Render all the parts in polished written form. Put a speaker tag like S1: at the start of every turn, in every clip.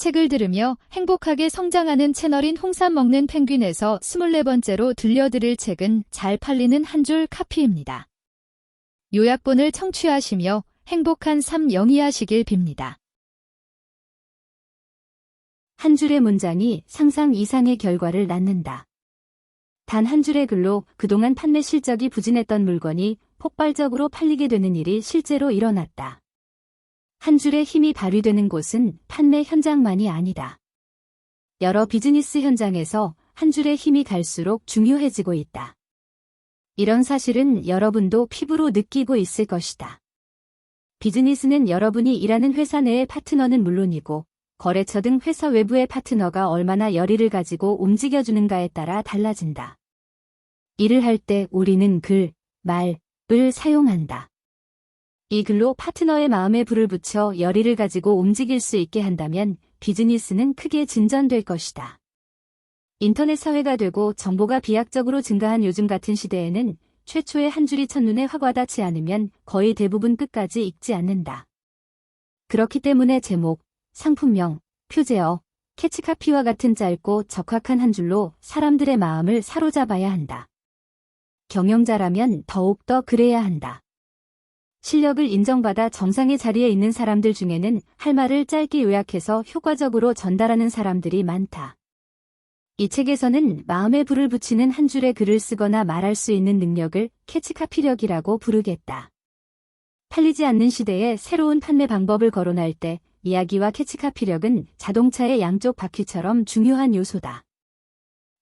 S1: 책을 들으며 행복하게 성장하는 채널인 홍삼 먹는 펭귄에서 24번째로 들려드릴 책은 잘 팔리는 한 줄 카피입니다. 요약본을 청취하시며 행복한 삶 영위하시길 빕니다.
S2: 한 줄의 문장이 상상 이상의 결과를 낳는다. 단 한 줄의 글로 그동안 판매 실적이 부진했던 물건이 폭발적으로 팔리게 되는 일이 실제로 일어났다. 한 줄의 힘이 발휘되는 곳은 판매 현장만이 아니다. 여러 비즈니스 현장에서 한 줄의 힘이 갈수록 중요해지고 있다. 이런 사실은 여러분도 피부로 느끼고 있을 것이다. 비즈니스는 여러분이 일하는 회사 내의 파트너는 물론이고 거래처 등 회사 외부의 파트너가 얼마나 열의를 가지고 움직여주는가에 따라 달라진다. 일을 할 때 우리는 글, 말을 사용한다. 이 글로 파트너의 마음에 불을 붙여 열의를 가지고 움직일 수 있게 한다면 비즈니스는 크게 진전될 것이다. 인터넷 사회가 되고 정보가 비약적으로 증가한 요즘 같은 시대에는 최초의 한 줄이 첫눈에 확 와닿지 않으면 거의 대부분 끝까지 읽지 않는다. 그렇기 때문에 제목, 상품명, 표제어, 캐치카피와 같은 짧고 적확한 한 줄로 사람들의 마음을 사로잡아야 한다. 경영자라면 더욱더 그래야 한다. 실력을 인정받아 정상의 자리에 있는 사람들 중에는 할 말을 짧게 요약해서 효과적으로 전달하는 사람들이 많다. 이 책에서는 마음에 불을 붙이는 한 줄의 글을 쓰거나 말할 수 있는 능력을 캐치카피력이라고 부르겠다. 팔리지 않는 시대에 새로운 판매 방법을 거론할 때 이야기와 캐치카피력은 자동차의 양쪽 바퀴처럼 중요한 요소다.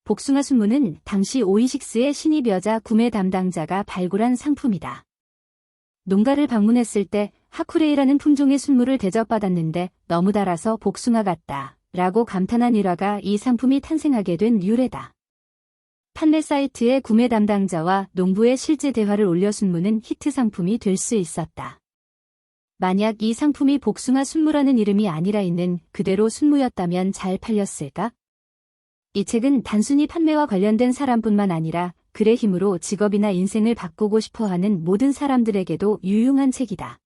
S2: 복숭아 순무는 당시 오이식스의 신입 여자 구매 담당자가 발굴한 상품이다. 농가를 방문했을 때 하쿠레이라는 품종의 순무를 대접받았는데 너무 달아서 복숭아 같다 라고 감탄한 일화가 이 상품이 탄생하게 된 유래다. 판매 사이트의 구매 담당자와 농부의 실제 대화를 올려 순무는 히트 상품이 될 수 있었다. 만약 이 상품이 복숭아 순무라는 이름이 아니라 있는 그대로 순무였다면 잘 팔렸을까? 이 책은 단순히 판매와 관련된 사람뿐만 아니라 글의 힘으로 직업이나 인생을 바꾸고 싶어하는 모든 사람들에게도 유용한 책이다.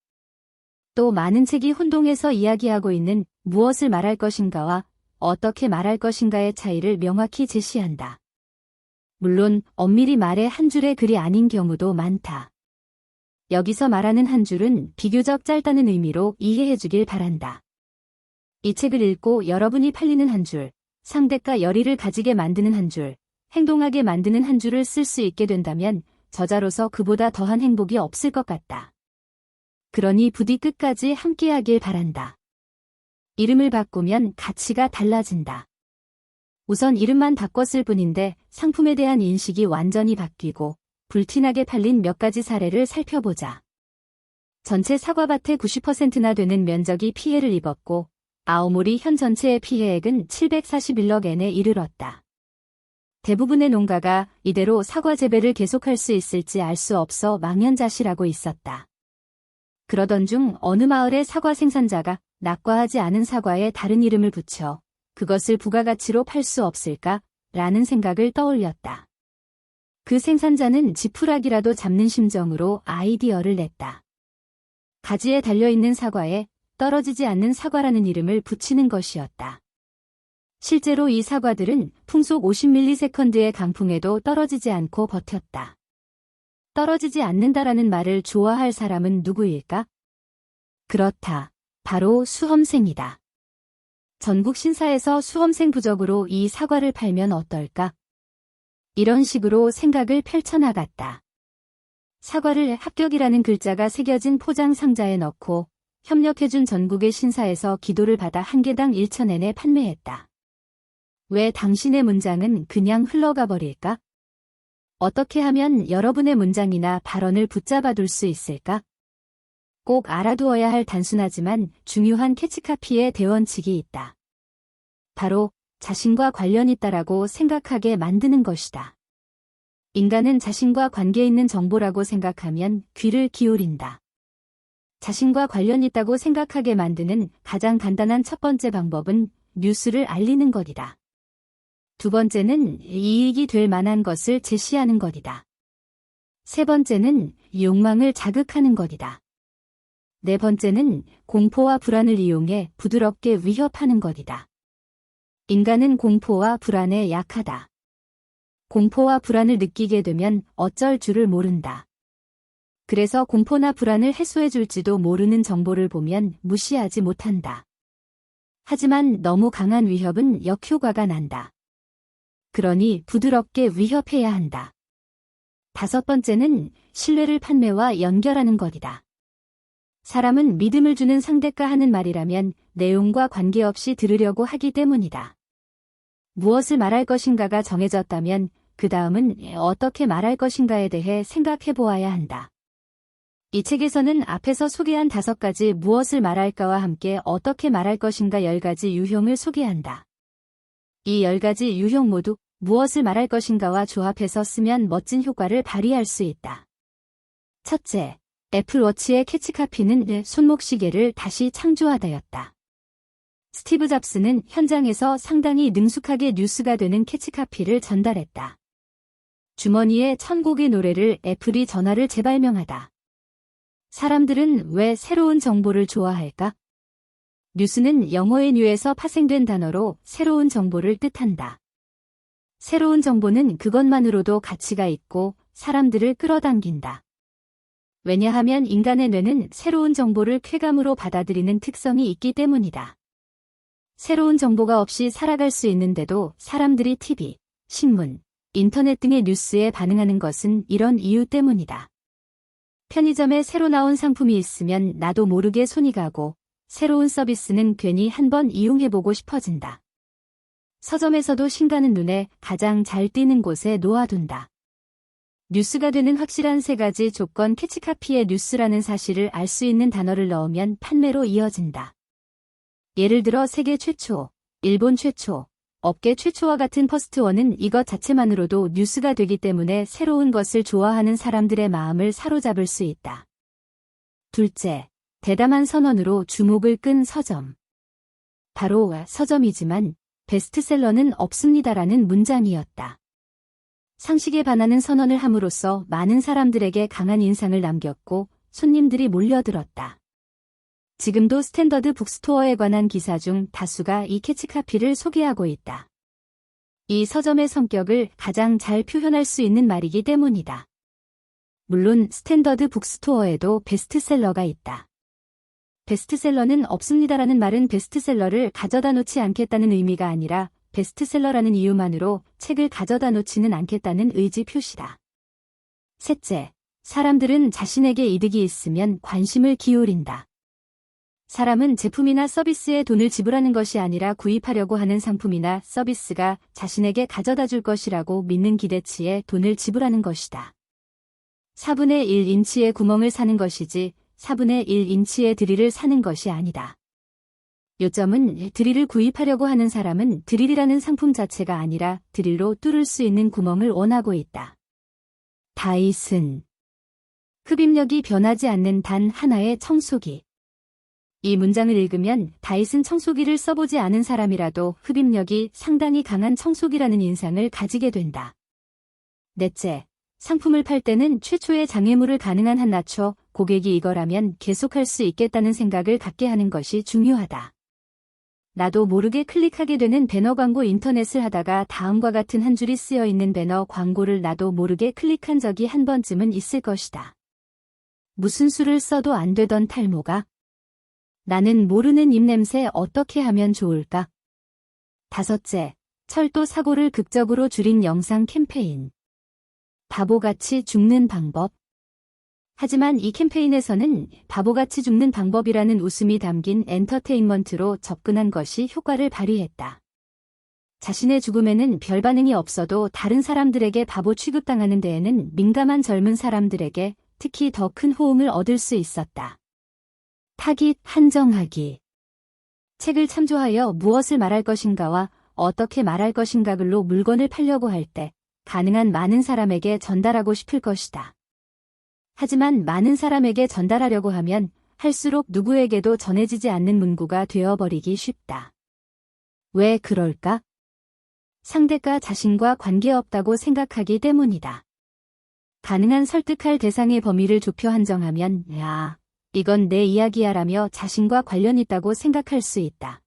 S2: 또 많은 책이 혼동해서 이야기하고 있는 무엇을 말할 것인가와 어떻게 말할 것인가의 차이를 명확히 제시한다. 물론 엄밀히 말해 한 줄의 글이 아닌 경우도 많다. 여기서 말하는 한 줄은 비교적 짧다는 의미로 이해해주길 바란다. 이 책을 읽고 여러분이 팔리는 한 줄, 상대가 열의를 가지게 만드는 한 줄, 행동하게 만드는 한 줄을 쓸 수 있게 된다면 저자로서 그보다 더한 행복이 없을 것 같다. 그러니 부디 끝까지 함께하길 바란다. 이름을 바꾸면 가치가 달라진다. 우선 이름만 바꿨을 뿐인데 상품에 대한 인식이 완전히 바뀌고 불티나게 팔린 몇 가지 사례를 살펴보자. 전체 사과밭의 90%나 되는 면적이 피해를 입었고 아오모리 현 전체의 피해액은 741억 엔에 이르렀다. 대부분의 농가가 이대로 사과 재배를 계속할 수 있을지 알 수 없어 망연자실하고 있었다. 그러던 중 어느 마을의 사과 생산자가 낙과하지 않은 사과에 다른 이름을 붙여 그것을 부가가치로 팔 수 없을까? 라는 생각을 떠올렸다. 그 생산자는 지푸라기라도 잡는 심정으로 아이디어를 냈다. 가지에 달려있는 사과에 떨어지지 않는 사과라는 이름을 붙이는 것이었다. 실제로 이 사과들은 풍속 50ms의 강풍에도 떨어지지 않고 버텼다. 떨어지지 않는다라는 말을 좋아할 사람은 누구일까? 그렇다. 바로 수험생이다. 전국 신사에서 수험생 부적으로 이 사과를 팔면 어떨까? 이런 식으로 생각을 펼쳐나갔다. 사과를 합격이라는 글자가 새겨진 포장 상자에 넣고 협력해준 전국의 신사에서 기도를 받아 한 개당 1,000엔에 판매했다. 왜 당신의 문장은 그냥 흘러가 버릴까? 어떻게 하면 여러분의 문장이나 발언을 붙잡아둘 수 있을까? 꼭 알아두어야 할 단순하지만 중요한 캐치카피의 대원칙이 있다. 바로 자신과 관련 있다라고 생각하게 만드는 것이다. 인간은 자신과 관계 있는 정보라고 생각하면 귀를 기울인다. 자신과 관련 있다고 생각하게 만드는 가장 간단한 첫 번째 방법은 뉴스를 알리는 것이다. 두 번째는 이익이 될 만한 것을 제시하는 것이다. 세 번째는 욕망을 자극하는 것이다. 네 번째는 공포와 불안을 이용해 부드럽게 위협하는 것이다. 인간은 공포와 불안에 약하다. 공포와 불안을 느끼게 되면 어쩔 줄을 모른다. 그래서 공포나 불안을 해소해 줄지도 모르는 정보를 보면 무시하지 못한다. 하지만 너무 강한 위협은 역효과가 난다. 그러니 부드럽게 위협해야 한다. 다섯 번째는 신뢰를 판매와 연결하는 것이다. 사람은 믿음을 주는 상대가 하는 말이라면 내용과 관계없이 들으려고 하기 때문이다. 무엇을 말할 것인가가 정해졌다면 그 다음은 어떻게 말할 것인가에 대해 생각해 보아야 한다. 이 책에서는 앞에서 소개한 5가지 무엇을 말할까와 함께 어떻게 말할 것인가 10가지 유형을 소개한다. 이 10가지 유형 모두 무엇을 말할 것인가와 조합해서 쓰면 멋진 효과를 발휘할 수 있다. 첫째, 애플워치의 캐치카피는 손목시계를 다시 창조하다였다. 스티브 잡스는 현장에서 상당히 능숙하게 뉴스가 되는 캐치카피를 전달했다. 주머니에 1000곡의 노래를 애플이 전화를 재발명하다. 사람들은 왜 새로운 정보를 좋아할까? 뉴스는 영어의 뉴에서 파생된 단어로 새로운 정보를 뜻한다. 새로운 정보는 그것만으로도 가치가 있고 사람들을 끌어당긴다. 왜냐하면 인간의 뇌는 새로운 정보를 쾌감으로 받아들이는 특성이 있기 때문이다. 새로운 정보가 없이 살아갈 수 있는데도 사람들이 TV, 신문, 인터넷 등의 뉴스에 반응하는 것은 이런 이유 때문이다. 편의점에 새로 나온 상품이 있으면 나도 모르게 손이 가고 새로운 서비스는 괜히 한번 이용해보고 싶어진다. 서점에서도 신가는 눈에 가장 잘 띄는 곳에 놓아둔다. 뉴스가 되는 확실한 3가지 조건 캐치카피에 뉴스라는 사실을 알 수 있는 단어를 넣으면 판매로 이어진다. 예를 들어 세계 최초, 일본 최초, 업계 최초와 같은 퍼스트원은 이것 자체만으로도 뉴스가 되기 때문에 새로운 것을 좋아하는 사람들의 마음을 사로잡을 수 있다. 둘째, 대담한 선언으로 주목을 끈 서점. 바로 서점이지만 베스트셀러는 없습니다라는 문장이었다. 상식에 반하는 선언을 함으로써 많은 사람들에게 강한 인상을 남겼고 손님들이 몰려들었다. 지금도 스탠더드 북스토어에 관한 기사 중 다수가 이 캐치카피를 소개하고 있다. 이 서점의 성격을 가장 잘 표현할 수 있는 말이기 때문이다. 물론 스탠더드 북스토어에도 베스트셀러가 있다. 베스트셀러는 없습니다라는 말은 베스트셀러를 가져다 놓지 않겠다는 의미가 아니라 베스트셀러라는 이유만으로 책을 가져다 놓지는 않겠다는 의지 표시다. 셋째, 사람들은 자신에게 이득이 있으면 관심을 기울인다. 사람은 제품이나 서비스에 돈을 지불하는 것이 아니라 구입하려고 하는 상품이나 서비스가 자신에게 가져다 줄 것이라고 믿는 기대치에 돈을 지불하는 것이다. 4분의 1인치의 구멍을 사는 것이지 4분의 1인치의 드릴을 사는 것이 아니다. 요점은 드릴을 구입하려고 하는 사람은 드릴이라는 상품 자체가 아니라 드릴로 뚫을 수 있는 구멍을 원하고 있다. 다이슨. 흡입력이 변하지 않는 단 하나의 청소기. 이 문장을 읽으면 다이슨 청소기를 써보지 않은 사람이라도 흡입력이 상당히 강한 청소기라는 인상을 가지게 된다. 넷째, 상품을 팔 때는 최초의 장애물을 가능한 한 낮춰 고객이 이거라면 계속할 수 있겠다는 생각을 갖게 하는 것이 중요하다. 나도 모르게 클릭하게 되는 배너 광고 인터넷을 하다가 다음과 같은 한 줄이 쓰여 있는 배너 광고를 나도 모르게 클릭한 적이 한 번쯤은 있을 것이다. 무슨 수를 써도 안 되던 탈모가? 나는 모르는 입냄새 어떻게 하면 좋을까? 다섯째, 철도 사고를 극적으로 줄인 영상 캠페인. 바보같이 죽는 방법. 하지만 이 캠페인에서는 바보같이 죽는 방법이라는 웃음이 담긴 엔터테인먼트로 접근한 것이 효과를 발휘했다. 자신의 죽음에는 별 반응이 없어도 다른 사람들에게 바보 취급당하는 데에는 민감한 젊은 사람들에게 특히 더 큰 호응을 얻을 수 있었다. 타깃 한정하기. 책을 참조하여 무엇을 말할 것인가와 어떻게 말할 것인가 글로 물건을 팔려고 할 때 가능한 많은 사람에게 전달하고 싶을 것이다. 하지만 많은 사람에게 전달하려고 하면 할수록 누구에게도 전해지지 않는 문구가 되어버리기 쉽다. 왜 그럴까? 상대가 자신과 관계없다고 생각하기 때문이다. 가능한 설득할 대상의 범위를 좁혀 한정하면 이건 내 이야기야라며 자신과 관련 있다고 생각할 수 있다.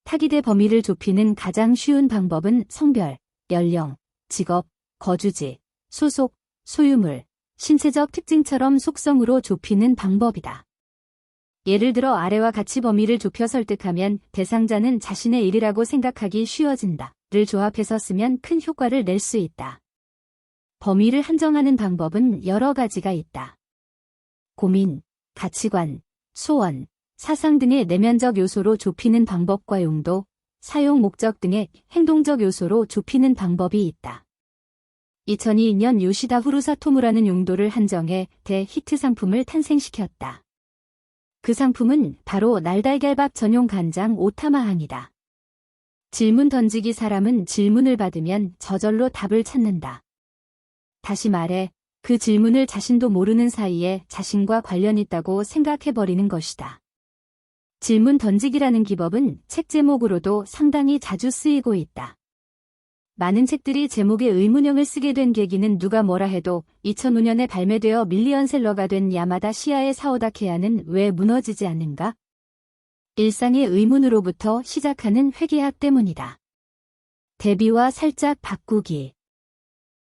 S2: 타깃의 범위를 좁히는 가장 쉬운 방법은 성별, 연령, 직업, 거주지, 소속, 소유물, 신체적 특징처럼 속성으로 좁히는 방법이다. 예를 들어 아래와 같이 범위를 좁혀 설득하면 대상자는 자신의 일이라고 생각하기 쉬워진다. 를 조합해서 쓰면 큰 효과를 낼 수 있다. 범위를 한정하는 방법은 여러 가지가 있다. 고민, 가치관, 소원, 사상 등의 내면적 요소로 좁히는 방법과 용도, 사용 목적 등의 행동적 요소로 좁히는 방법이 있다. 2002년 요시다 후루사토무라는 용도를 한정해 대히트 상품을 탄생시켰다. 그 상품은 바로 날달걀밥 전용 간장 오타마항이다. 질문 던지기 사람은 질문을 받으면 저절로 답을 찾는다. 다시 말해, 그 질문을 자신도 모르는 사이에 자신과 관련 있다고 생각해버리는 것이다. 질문 던지기라는 기법은 책 제목으로도 상당히 자주 쓰이고 있다. 많은 책들이 제목에 의문형을 쓰게 된 계기는 누가 뭐라 해도 2005년에 발매되어 밀리언셀러가 된 야마다 시야의 사오다케아는 왜 무너지지 않는가? 일상의 의문으로부터 시작하는 회계학 때문이다. 대비와 살짝 바꾸기.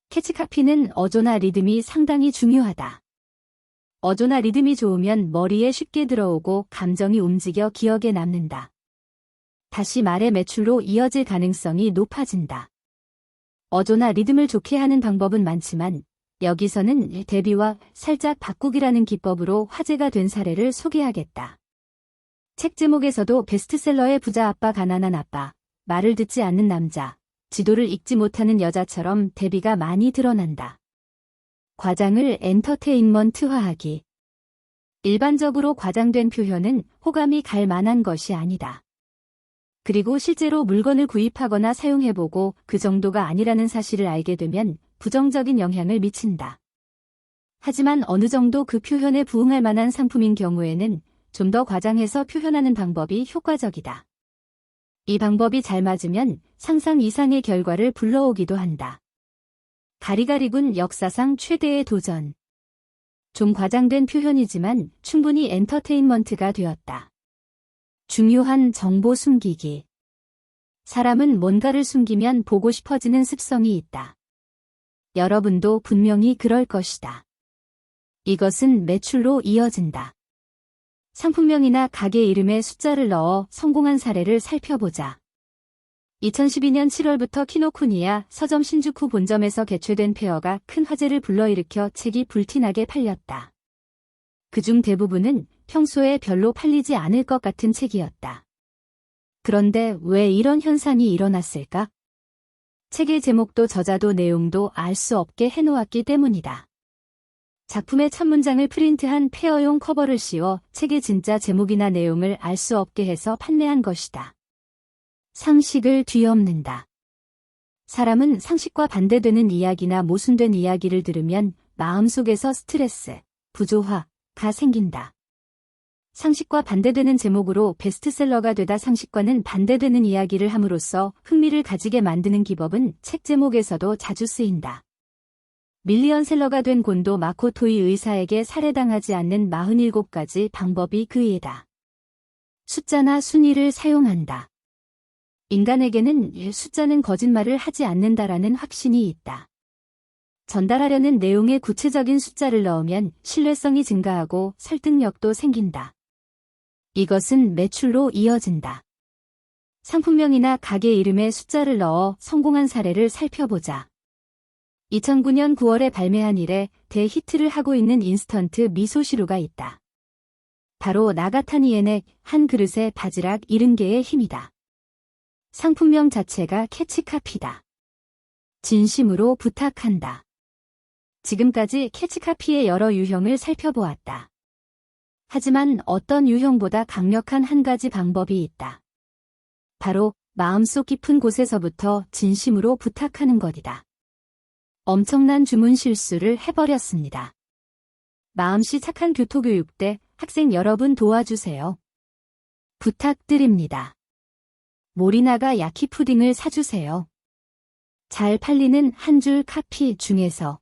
S2: 캐치카피는 어조나 리듬이 상당히 중요하다. 어조나 리듬이 좋으면 머리에 쉽게 들어오고 감정이 움직여 기억에 남는다. 다시 말해 매출로 이어질 가능성이 높아진다. 어조나 리듬을 좋게 하는 방법은 많지만 여기서는 대비와 살짝 바꾸기라는 기법으로 화제가 된 사례를 소개하겠다. 책 제목에서도 베스트셀러의 부자 아빠 가난한 아빠, 말을 듣지 않는 남자, 지도를 읽지 못하는 여자처럼 대비가 많이 드러난다. 과장을 엔터테인먼트화하기. 일반적으로 과장된 표현은 호감이 갈 만한 것이 아니다. 그리고 실제로 물건을 구입하거나 사용해보고 그 정도가 아니라는 사실을 알게 되면 부정적인 영향을 미친다. 하지만 어느 정도 그 표현에 부응할 만한 상품인 경우에는 좀 더 과장해서 표현하는 방법이 효과적이다. 이 방법이 잘 맞으면 상상 이상의 결과를 불러오기도 한다. 가리가리군 역사상 최대의 도전. 좀 과장된 표현이지만 충분히 엔터테인먼트가 되었다. 중요한 정보 숨기기. 사람은 뭔가를 숨기면 보고 싶어지는 습성이 있다. 여러분도 분명히 그럴 것이다. 이것은 매출로 이어진다. 상품명이나 가게 이름에 숫자를 넣어 성공한 사례를 살펴보자. 2012년 7월부터 키노쿠니야 서점 신주쿠 본점에서 개최된 페어가 큰 화제를 불러일으켜 책이 불티나게 팔렸다. 그중 대부분은 평소에 별로 팔리지 않을 것 같은 책이었다. 그런데 왜 이런 현상이 일어났을까? 책의 제목도 저자도 내용도 알 수 없게 해놓았기 때문이다. 작품의 첫 문장을 프린트한 페어용 커버를 씌워 책의 진짜 제목이나 내용을 알 수 없게 해서 판매한 것이다. 상식을 뒤엎는다. 사람은 상식과 반대되는 이야기나 모순된 이야기를 들으면 마음속에서 스트레스, 부조화가 생긴다. 상식과 반대되는 제목으로 베스트셀러가 되다 상식과는 반대되는 이야기를 함으로써 흥미를 가지게 만드는 기법은 책 제목에서도 자주 쓰인다. 밀리언셀러가 된 곤도 마코토이 의사에게 살해당하지 않는 47가지 방법이 그이다. 숫자나 순위를 사용한다. 인간에게는 숫자는 거짓말을 하지 않는다라는 확신이 있다. 전달하려는 내용에 구체적인 숫자를 넣으면 신뢰성이 증가하고 설득력도 생긴다. 이것은 매출로 이어진다. 상품명이나 가게 이름에 숫자를 넣어 성공한 사례를 살펴보자. 2009년 9월에 발매한 이래 대히트를 하고 있는 인스턴트 미소시루가 있다. 바로 나가타니엔의 한 그릇의 바지락 70개의 힘이다. 상품명 자체가 캐치카피다. 진심으로 부탁한다. 지금까지 캐치카피의 여러 유형을 살펴보았다. 하지만 어떤 유형보다 강력한 한 가지 방법이 있다. 바로 마음속 깊은 곳에서부터 진심으로 부탁하는 것이다. 엄청난 주문 실수를 해버렸습니다. 마음씨 착한 교토교육대 학생 여러분 도와주세요. 부탁드립니다. 모리나가 야키 푸딩을 사주세요. 잘 팔리는 한 줄 카피 중에서